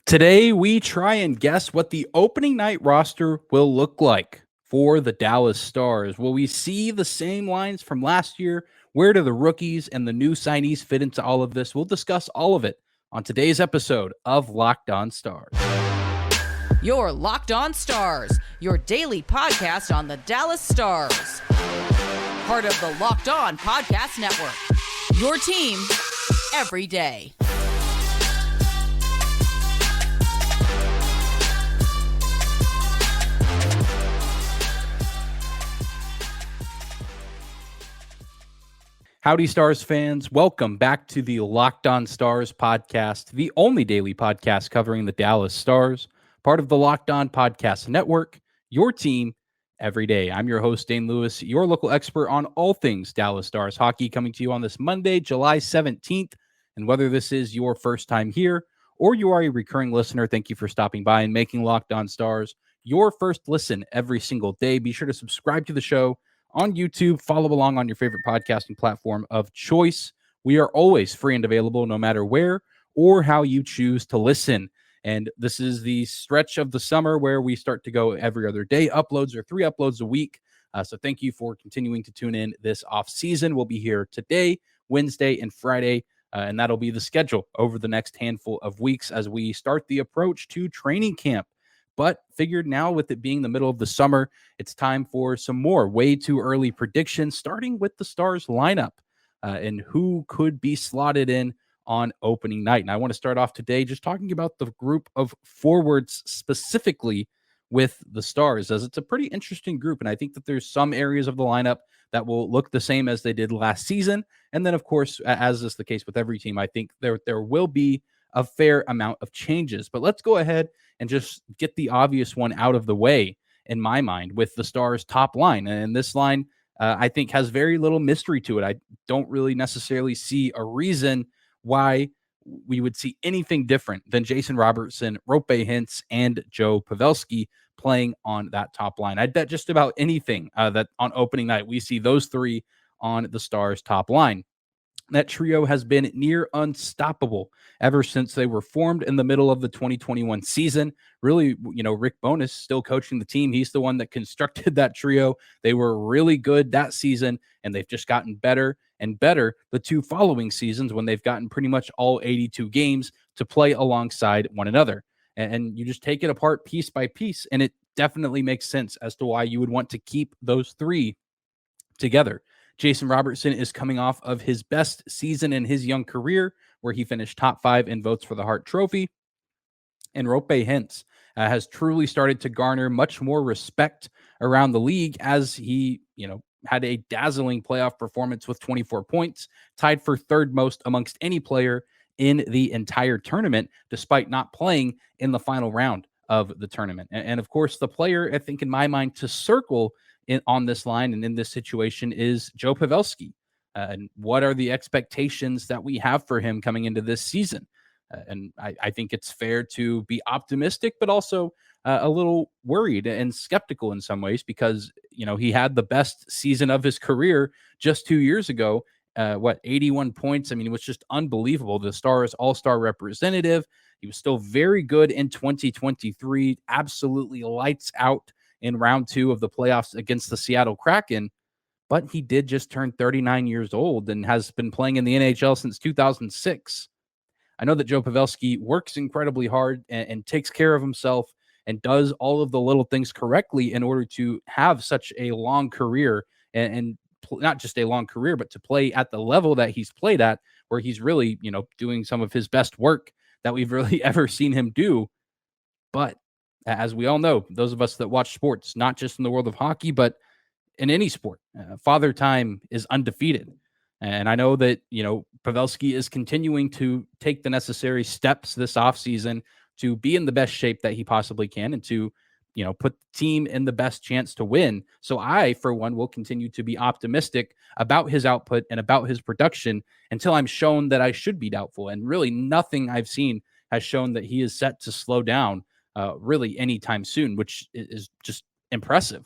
Today, we try and guess what the opening night roster will look like for the Dallas Stars. Will we see the same lines from last year? Where do the rookies and the new signees fit into all of this? We'll discuss all of it on today's episode of Locked On Stars. Your Locked On Stars, your daily podcast on the Dallas Stars. Part of the Locked On Podcast Network. Your team every day. Howdy, Stars fans. Welcome back to the Locked On Stars podcast, the only daily podcast covering the Dallas Stars, part of the Locked On Podcast Network, your team every day. I'm your host, Dane Lewis, your local expert on all things Dallas Stars hockey, coming to you on this Monday, July 17th. And whether this is your first time here or you are a recurring listener, thank you for stopping by and making Locked On Stars your first listen every single day. Be sure to subscribe to the show on YouTube, follow along on your favorite podcasting platform of choice. We are always free and available no matter where or how you choose to listen. And this is the stretch of the summer where we start to go every other day uploads or 3 uploads a week. So thank you for continuing to tune in this off season. We'll be here today, Wednesday, and Friday. And that'll be the schedule over the next handful of weeks as we start the approach to training camp. But figured now, with it being the middle of the summer, it's time for some more way too early predictions, starting with the Stars lineup and who could be slotted in on opening night. And I want to start off today just talking about the group of forwards specifically with the Stars, as it's a pretty interesting group. And I think that there's some areas of the lineup that will look the same as they did last season. And then, of course, as is the case with every team, I think there will be a fair amount of changes. But let's go ahead and just get the obvious one out of the way in my mind with the Stars top line. And this line, I think, has very little mystery to it. I don't really necessarily see a reason why we would see anything different than Jason Robertson, Rope Hintz, and Joe Pavelski playing on that top line. I'd bet just about anything that on opening night, we see those three on the Stars top line. That trio has been near unstoppable ever since they were formed in the middle of the 2021 season. Really, Rick Bowness still coaching the team. He's the one that constructed that trio. They were really good that season, and they've just gotten better and better the 2 following seasons when they've gotten pretty much all 82 games to play alongside one another. And you just take it apart piece by piece, and it definitely makes sense as to why you would want to keep those 3 together. Jason Robertson is coming off of his best season in his young career, where he finished top 5 in votes for the Hart Trophy. And Rope Hintz has truly started to garner much more respect around the league as he, had a dazzling playoff performance with 24 points, tied for 3rd most amongst any player in the entire tournament, despite not playing in the final round of the tournament. And of course, the player, I think, in my mind, to circle on this line and in this situation is Joe Pavelski. And what are the expectations that we have for him coming into this season? And I think it's fair to be optimistic, but also a little worried and skeptical in some ways because, he had the best season of his career just 2 years ago. 81 points. I mean, it was just unbelievable. The Stars all-star representative. He was still very good in 2023. Absolutely lights out in round 2 of the playoffs against the Seattle Kraken. But he did just turn 39 years old and has been playing in the NHL since 2006. I know that Joe Pavelski works incredibly hard and takes care of himself and does all of the little things correctly in order to have such a long career and not just a long career, but to play at the level that he's played at, where he's really, doing some of his best work that we've really ever seen him do. But as we all know, those of us that watch sports, not just in the world of hockey, but in any sport, Father Time is undefeated. And I know that, Pavelski is continuing to take the necessary steps this offseason to be in the best shape that he possibly can and to, put the team in the best chance to win. So I, for one, will continue to be optimistic about his output and about his production until I'm shown that I should be doubtful. And really nothing I've seen has shown that he is set to slow down really anytime soon, which is just impressive.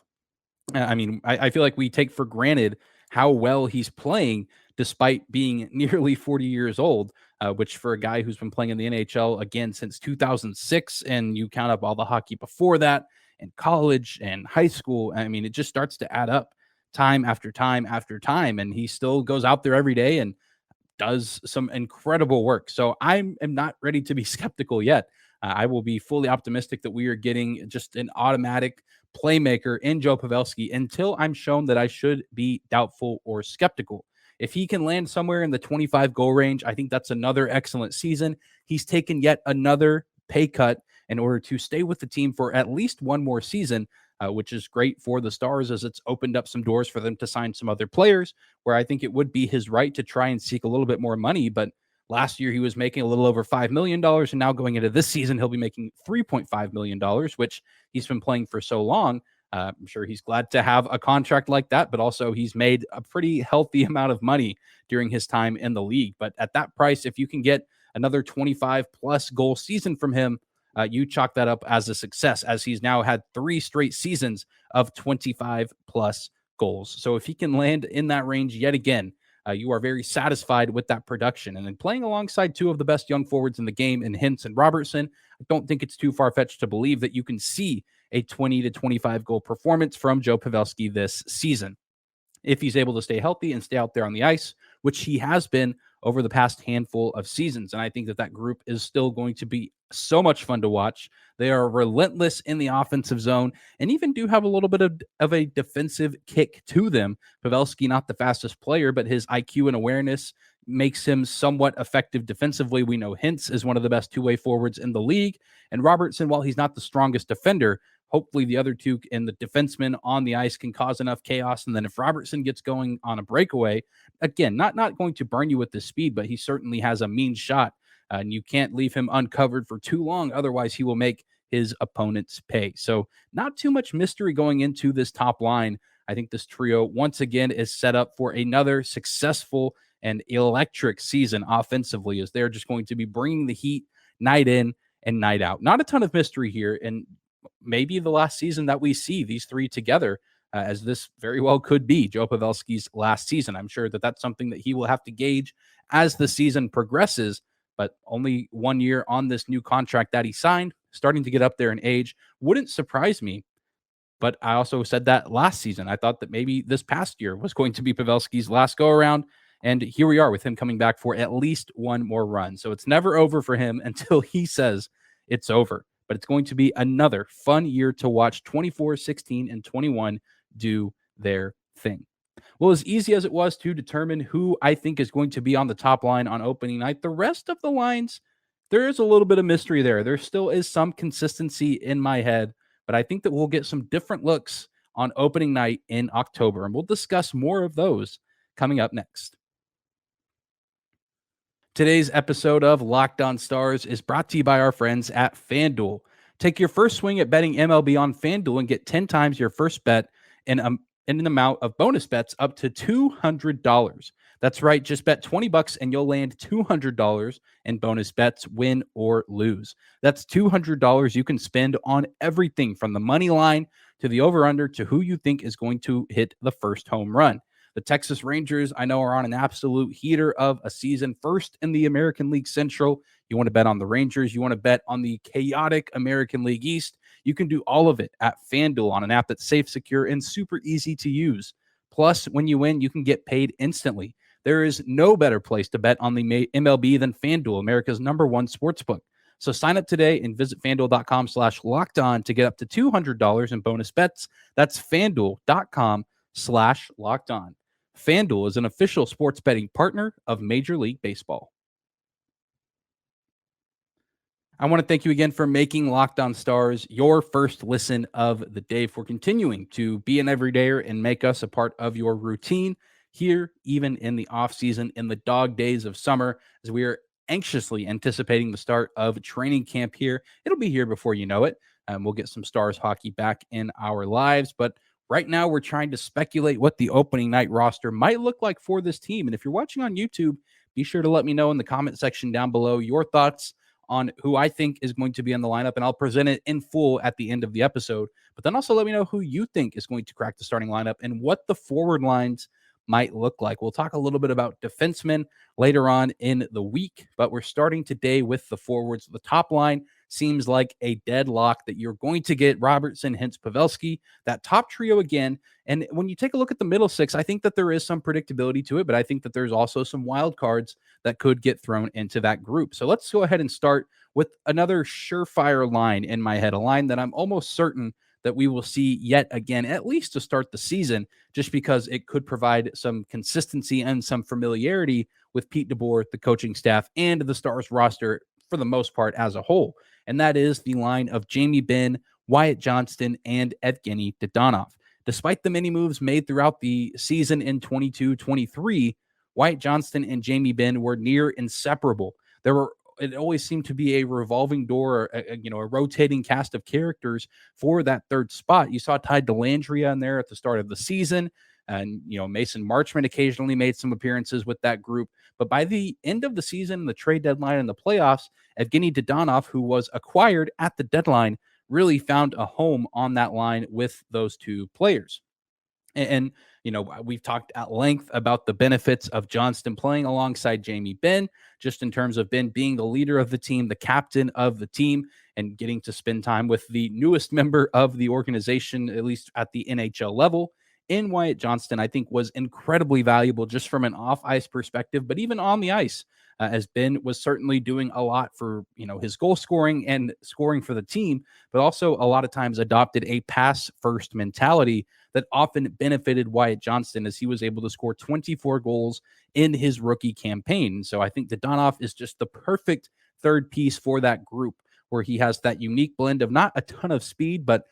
I mean, I feel like we take for granted how well he's playing despite being nearly 40 years old. which for a guy who's been playing in the NHL again since 2006, and you count up all the hockey before that, and college and high school, I mean, it just starts to add up time after time after time. And he still goes out there every day and does some incredible work. So I am not ready to be skeptical yet. I will be fully optimistic that we are getting just an automatic playmaker in Joe Pavelski until I'm shown that I should be doubtful or skeptical. If he can land somewhere in the 25 goal range, I think that's another excellent season. He's taken yet another pay cut in order to stay with the team for at least one more season, which is great for the Stars as it's opened up some doors for them to sign some other players, where I think it would be his right to try and seek a little bit more money. But last year he was making a little over $5 million. And now going into this season, he'll be making $3.5 million, which he's been playing for so long. I'm sure he's glad to have a contract like that, but also he's made a pretty healthy amount of money during his time in the league. But at that price, if you can get another 25 plus goal season from him, you chalk that up as a success, as he's now had 3 straight seasons of 25 plus goals. So if he can land in that range yet again, you are very satisfied with that production. And then playing alongside 2 of the best young forwards in the game in Hintz and Robertson, I don't think it's too far-fetched to believe that you can see a 20 to 25 goal performance from Joe Pavelski this season, if he's able to stay healthy and stay out there on the ice, which he has been over the past handful of seasons. And I think that that group is still going to be so much fun to watch. They are relentless in the offensive zone and even do have a little bit of a defensive kick to them. Pavelski, not the fastest player, but his IQ and awareness makes him somewhat effective defensively. We know Hintz is one of the best two-way forwards in the league. And Robertson, while he's not the strongest defender, hopefully the other two and the defenseman on the ice can cause enough chaos. And then if Robertson gets going on a breakaway, again, not going to burn you with the speed, but he certainly has a mean shot. And you can't leave him uncovered for too long. Otherwise, he will make his opponents pay. So not too much mystery going into this top line. I think this trio, once again, is set up for another successful and electric season offensively, as they're just going to be bringing the heat night in and night out. Not a ton of mystery here. And maybe the last season that we see these three together, as this very well could be Joe Pavelski's last season. I'm sure that that's something that he will have to gauge as the season progresses, but only 1 year on this new contract that he signed, starting to get up there in age. Wouldn't surprise me, but I also said that last season. I thought that maybe this past year was going to be Pavelski's last go around, and here we are with him coming back for at least one more run. So it's never over for him until he says it's over. But it's going to be another fun year to watch 24, 16, and 21 do their thing. Well, as easy as it was to determine who I think is going to be on the top line on opening night, the rest of the lines, there is a little bit of mystery there. There still is some consistency in my head, but I think that we'll get some different looks on opening night in October, and we'll discuss more of those coming up next. Today's episode of Locked On Stars is brought to you by our friends at FanDuel. Take your first swing at betting MLB on FanDuel and get 10 times your first bet in an amount of bonus bets up to $200. That's right, just bet $20 and you'll land $200 in bonus bets, win or lose. That's $200 you can spend on everything from the money line to the over-under to who you think is going to hit the first home run. The Texas Rangers, I know, are on an absolute heater of a season, first in the American League Central. You want to bet on the Rangers. You want to bet on the chaotic American League East. You can do all of it at FanDuel on an app that's safe, secure, and super easy to use. Plus, when you win, you can get paid instantly. There is no better place to bet on the MLB than FanDuel, America's #1 sportsbook. So sign up today and visit FanDuel.com/lockedon to get up to $200 in bonus bets. That's FanDuel.com/lockedon. FanDuel is an official sports betting partner of Major League Baseball. I want to thank you again for making Locked On Stars your first listen of the day, for continuing to be an everydayer and make us a part of your routine here, even in the off season, in the dog days of summer, as we are anxiously anticipating the start of training camp here. It'll be here before you know it. We'll get some Stars hockey back in our lives, but right now we're trying to speculate what the opening night roster might look like for this team. And if you're watching on YouTube, be sure to let me know in the comment section down below your thoughts on who I think is going to be in the lineup, and I'll present it in full at the end of the episode. But then also let me know who you think is going to crack the starting lineup and what the forward lines might look like. We'll talk a little bit about defensemen later on in the week, but we're starting today with the forwards. The top line seems like a deadlock that you're going to get Robertson, Hintz, Pavelski, that top trio again. And when you take a look at the middle six, I think that there is some predictability to it, but I think that there's also some wild cards that could get thrown into that group. So let's go ahead and start with another surefire line in my head, a line that I'm almost certain that we will see yet again, at least to start the season, just because it could provide some consistency and some familiarity with Pete DeBoer, the coaching staff, and the Stars roster for the most part as a whole. And that is the line of Jamie Benn, Wyatt Johnston, and Evgeny Dodonov. Despite the many moves made throughout the season in 22-23, Wyatt Johnston and Jamie Benn were near inseparable. It always seemed to be a revolving door, a rotating cast of characters for that third spot. You saw Ty Dellandrea in there at the start of the season, and Mason Marchment occasionally made some appearances with that group. But by the end of the season, the trade deadline and the playoffs, Evgeny Dodonov, who was acquired at the deadline, really found a home on that line with those two players. And we've talked at length about the benefits of Johnston playing alongside Jamie Benn, just in terms of Benn being the leader of the team, the captain of the team, and getting to spend time with the newest member of the organization, at least at the NHL level. In Wyatt Johnston, I think was incredibly valuable just from an off-ice perspective, but even on the ice, as Benn was certainly doing a lot for his goal scoring and scoring for the team, but also a lot of times adopted a pass-first mentality that often benefited Wyatt Johnston, as he was able to score 24 goals in his rookie campaign. So I think Dodonov is just the perfect third piece for that group, where he has that unique blend of not a ton of speed, but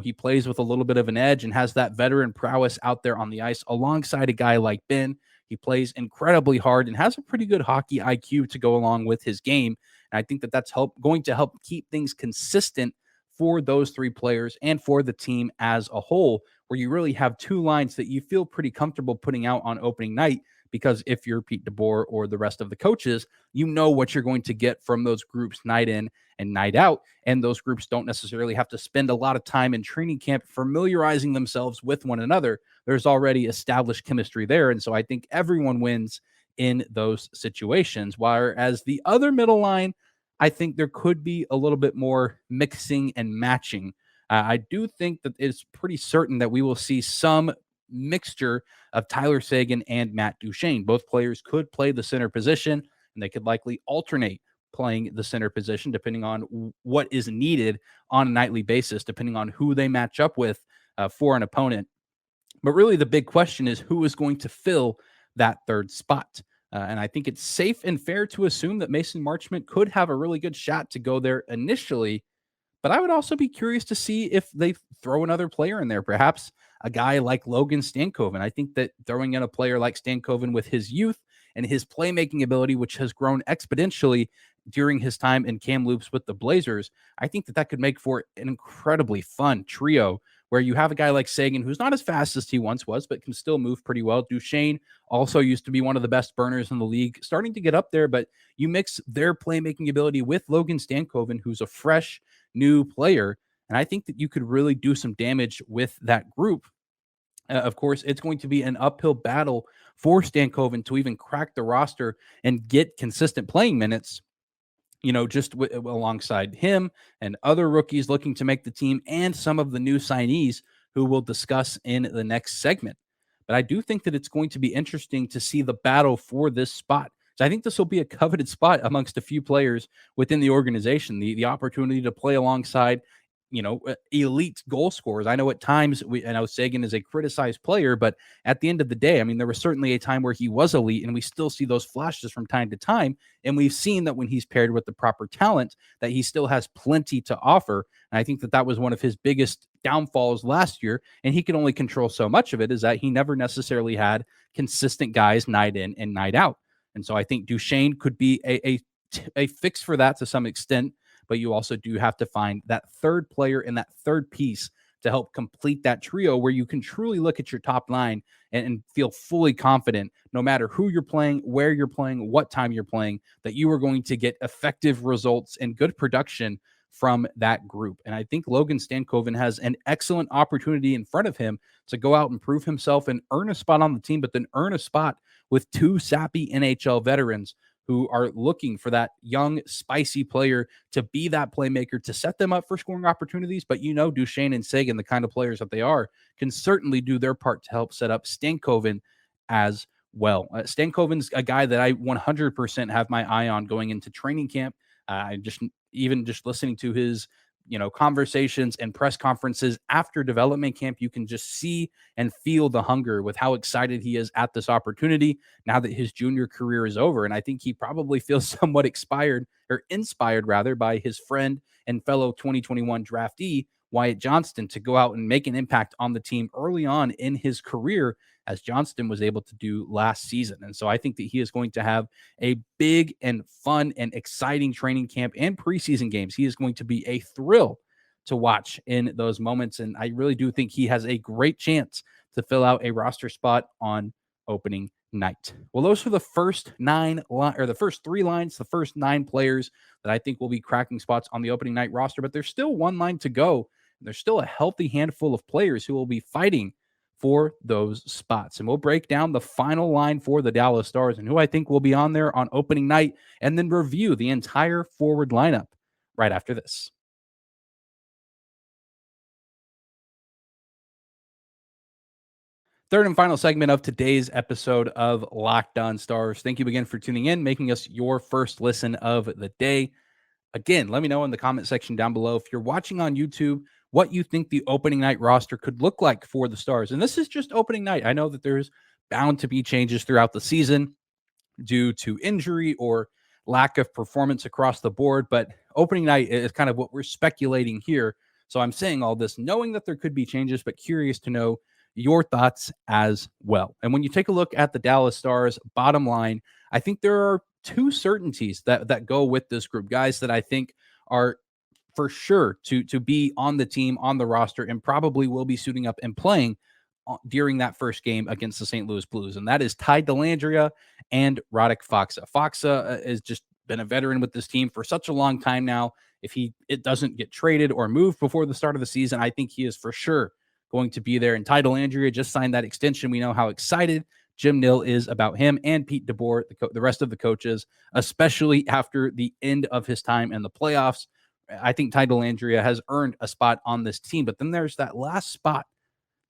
he plays with a little bit of an edge and has that veteran prowess out there on the ice alongside a guy like Benn. He plays incredibly hard and has a pretty good hockey IQ to go along with his game. And I think that that's going to help keep things consistent for those three players and for the team as a whole, where you really have two lines that you feel pretty comfortable putting out on opening night. Because if you're Pete DeBoer or the rest of the coaches, you know what you're going to get from those groups night in and night out. And those groups don't necessarily have to spend a lot of time in training camp familiarizing themselves with one another. There's already established chemistry there. And so I think everyone wins in those situations. Whereas the other middle line, I think there could be a little bit more mixing and matching. I do think that it's pretty certain that we will see some mixture of Tyler Seguin and Matt Duchene. Both players could play the center position, and they could likely alternate playing the center position depending on what is needed on a nightly basis, depending on who they match up with for an opponent. But really the big question is who is going to fill that third spot. And I think it's safe and fair to assume that Mason Marchment could have a really good shot to go there initially. But I would also be curious to see if they throw another player in there, perhaps a guy like Logan Stankoven. I think that throwing in a player like Stankoven with his youth and his playmaking ability, which has grown exponentially during his time in Kamloops with the Blazers, I think that could make for an incredibly fun trio where you have a guy like Seguin, who's not as fast as he once was, but can still move pretty well. Duchene also used to be one of the best burners in the league, starting to get up there, but you mix their playmaking ability with Logan Stankoven, who's a fresh, new player, and I think that you could really do some damage with that group. Of course, it's going to be an uphill battle for Stankoven to even crack the roster and get consistent playing minutes, just alongside him and other rookies looking to make the team and some of the new signees who we'll discuss in the next segment. But I do think that it's going to be interesting to see the battle for this spot. So I think this will be a coveted spot amongst a few players within the organization, the opportunity to play alongside elite goal scorers. I know at times I know Seguin is a criticized player, but at the end of the day, I mean, there was certainly a time where he was elite, and we still see those flashes from time to time. And we've seen that when he's paired with the proper talent, that he still has plenty to offer. And I think that was one of his biggest downfalls last year. And he could only control so much of it, is that he never necessarily had consistent guys night in and night out. And so I think Duchene could be a fix for that to some extent. But you also do have to find that third player and that third piece to help complete that trio where you can truly look at your top line and feel fully confident, no matter who you're playing, where you're playing, what time you're playing, that you are going to get effective results and good production from that group. And I think Logan Stankoven has an excellent opportunity in front of him to go out and prove himself and earn a spot on the team, but then earn a spot with two sappy NHL veterans who are looking for that young, spicy player to be that playmaker, to set them up for scoring opportunities. But Duchesne and Sagan, the kind of players that they are, can certainly do their part to help set up Stankoven as well. Stankoven's a guy that I 100% have my eye on going into training camp. I just listening to his conversations and press conferences after development camp, you can just see and feel the hunger with how excited he is at this opportunity now that his junior career is over. And I think he probably feels somewhat inspired rather by his friend and fellow 2021 draftee Wyatt Johnston to go out and make an impact on the team early on in his career, as Johnston was able to do last season. And so I think that he is going to have a big and fun and exciting training camp and preseason games. He is going to be a thrill to watch in those moments. And I really do think he has a great chance to fill out a roster spot on opening night. Well, those are the first the first three lines, the first 9 players that I think will be cracking spots on the opening night roster. But there's still one line to go. There's still a healthy handful of players who will be fighting for those spots. And we'll break down the final line for the Dallas Stars and who I think will be on there on opening night, and then review the entire forward lineup right after this. Third and final segment of today's episode of Locked On Stars. Thank you again for tuning in, making us your first listen of the day. Again, let me know in the comment section down below, if you're watching on YouTube, what you think the opening night roster could look like for the Stars. And this is just opening night. I know that there's bound to be changes throughout the season due to injury or lack of performance across the board, but opening night is kind of what we're speculating here. So I'm saying all this knowing that there could be changes, but curious to know your thoughts as well. And when you take a look at the Dallas Stars bottom line, I think there are two certainties that go with this group, guys that I think are for sure to be on the team, on the roster, and probably will be suiting up and playing during that first game against the St. Louis Blues. And that is Ty Dellandrea and Radek Faksa. Faksa has just been a veteran with this team for such a long time now. If it doesn't get traded or moved before the start of the season, I think he is for sure going to be there. And Ty Dellandrea just signed that extension. We know how excited Jim Nill is about him, and Pete DeBoer, the rest of the coaches, especially after the end of his time in the playoffs. I think Ty Dellandrea has earned a spot on this team. But then there's that last spot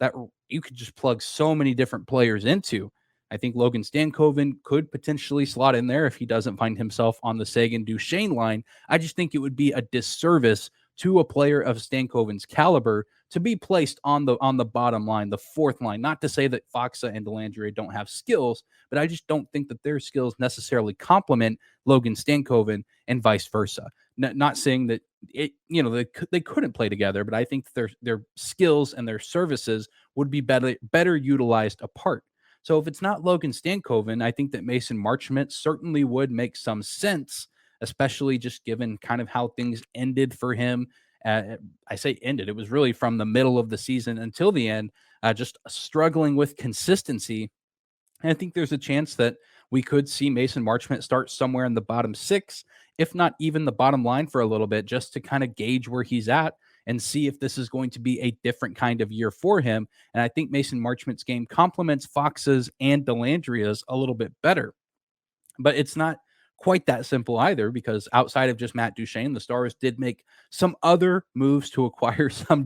that you could just plug so many different players into. I think Logan Stankoven could potentially slot in there if he doesn't find himself on the Sagan Duchesne line. I just think it would be a disservice to a player of Stankoven's caliber to be placed on the bottom line, the fourth line. Not to say that Faksa and Dellandrea don't have skills, but I just don't think that their skills necessarily complement Logan Stankoven and vice versa. Not saying that they couldn't play together, but I think their skills and their services would be better utilized apart. So if it's not Logan Stankoven, I think that Mason Marchment certainly would make some sense, especially just given kind of how things ended for him. I say ended, it was really from the middle of the season until the end, just struggling with consistency. And I think there's a chance that we could see Mason Marchment start somewhere in the bottom 6, if not even the bottom line for a little bit, just to kind of gauge where he's at and see if this is going to be a different kind of year for him. And I think Mason Marchment's game complements Fox's and Dellandrea's a little bit better. But it's not quite that simple either, because outside of just Matt Duchesne, the Stars did make some other moves to acquire some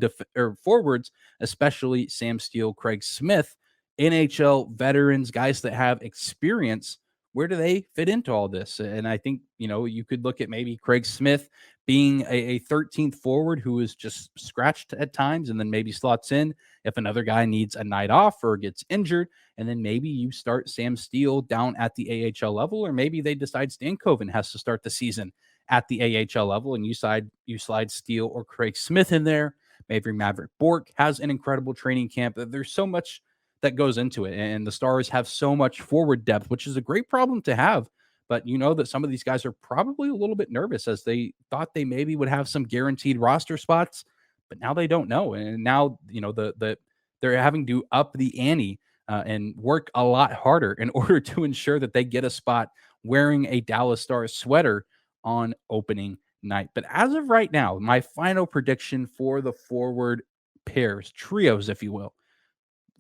forwards, especially Sam Steele, Craig Smith, NHL veterans, guys that have experience. Where do they fit into all this? And I think, you could look at maybe Craig Smith being a 13th forward who is just scratched at times and then maybe slots in if another guy needs a night off or gets injured. And then maybe you start Sam Steele down at the AHL level, or maybe they decide Stankoven has to start the season at the AHL level and you slide Steele or Craig Smith in there. Maybe Maverick Bork has an incredible training camp. There's so much that goes into it. And the Stars have so much forward depth, which is a great problem to have. But that some of these guys are probably a little bit nervous, as they thought they maybe would have some guaranteed roster spots, but now they don't know. And now, they're having to up the ante and work a lot harder in order to ensure that they get a spot wearing a Dallas Stars sweater on opening night. But as of right now, my final prediction for the forward pairs, trios, if you will,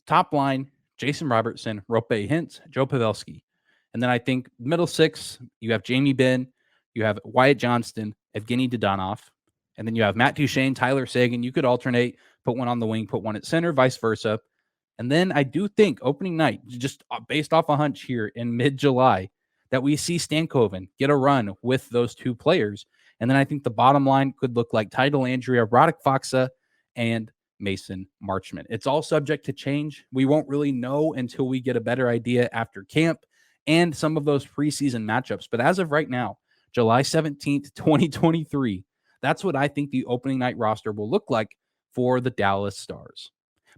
top line, Jason Robertson, Rope Hintz, Joe Pavelski. And then I think middle six, you have Jamie Benn, you have Wyatt Johnston, Evgeny Dodonov, and then you have Matt Duchene, Tyler Seguin. You could alternate, put one on the wing, put one at center, vice versa. And then I do think opening night, just based off a hunch here in mid-July, that we see Stankoven get a run with those two players. And then I think the bottom line could look like Tidal Andrea, Roddick Foxa, and Mason Marchment. It's all subject to change. We won't really know until we get a better idea after camp and some of those preseason matchups. But as of right now, July 17th, 2023, that's what I think the opening night roster will look like for the Dallas Stars.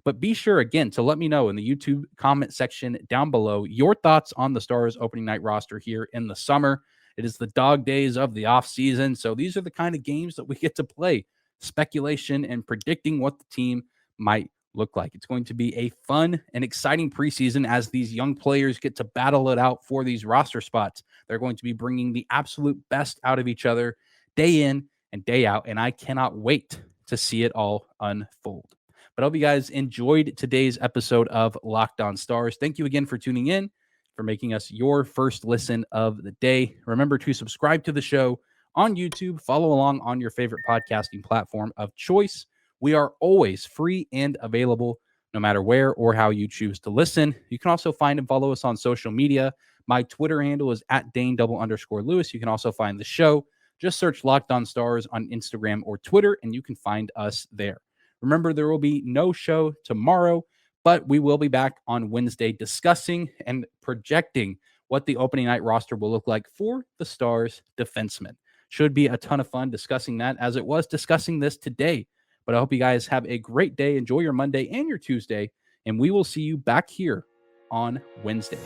But be sure, again, to let me know in the YouTube comment section down below your thoughts on the Stars opening night roster here in the summer. It is the dog days of the offseason, so these are the kind of games that we get to play, speculation and predicting what the team might look like. It's going to be a fun and exciting preseason as these young players get to battle it out for these roster spots. They're going to be bringing the absolute best out of each other day in and day out, and I cannot wait to see it all unfold. But I hope you guys enjoyed today's episode of Locked On Stars. Thank you again for tuning in, for making us your first listen of the day. Remember to subscribe to the show on YouTube, follow along on your favorite podcasting platform of choice. We are always free and available, no matter where or how you choose to listen. You can also find and follow us on social media. My Twitter handle is at Dane_Lewis. You can also find the show. Just search Locked On Stars on Instagram or Twitter, and you can find us there. Remember, there will be no show tomorrow, but we will be back on Wednesday discussing and projecting what the opening night roster will look like for the Stars defensemen. Should be a ton of fun discussing that, as it was discussing this today. But I hope you guys have a great day. Enjoy your Monday and your Tuesday, and we will see you back here on Wednesday.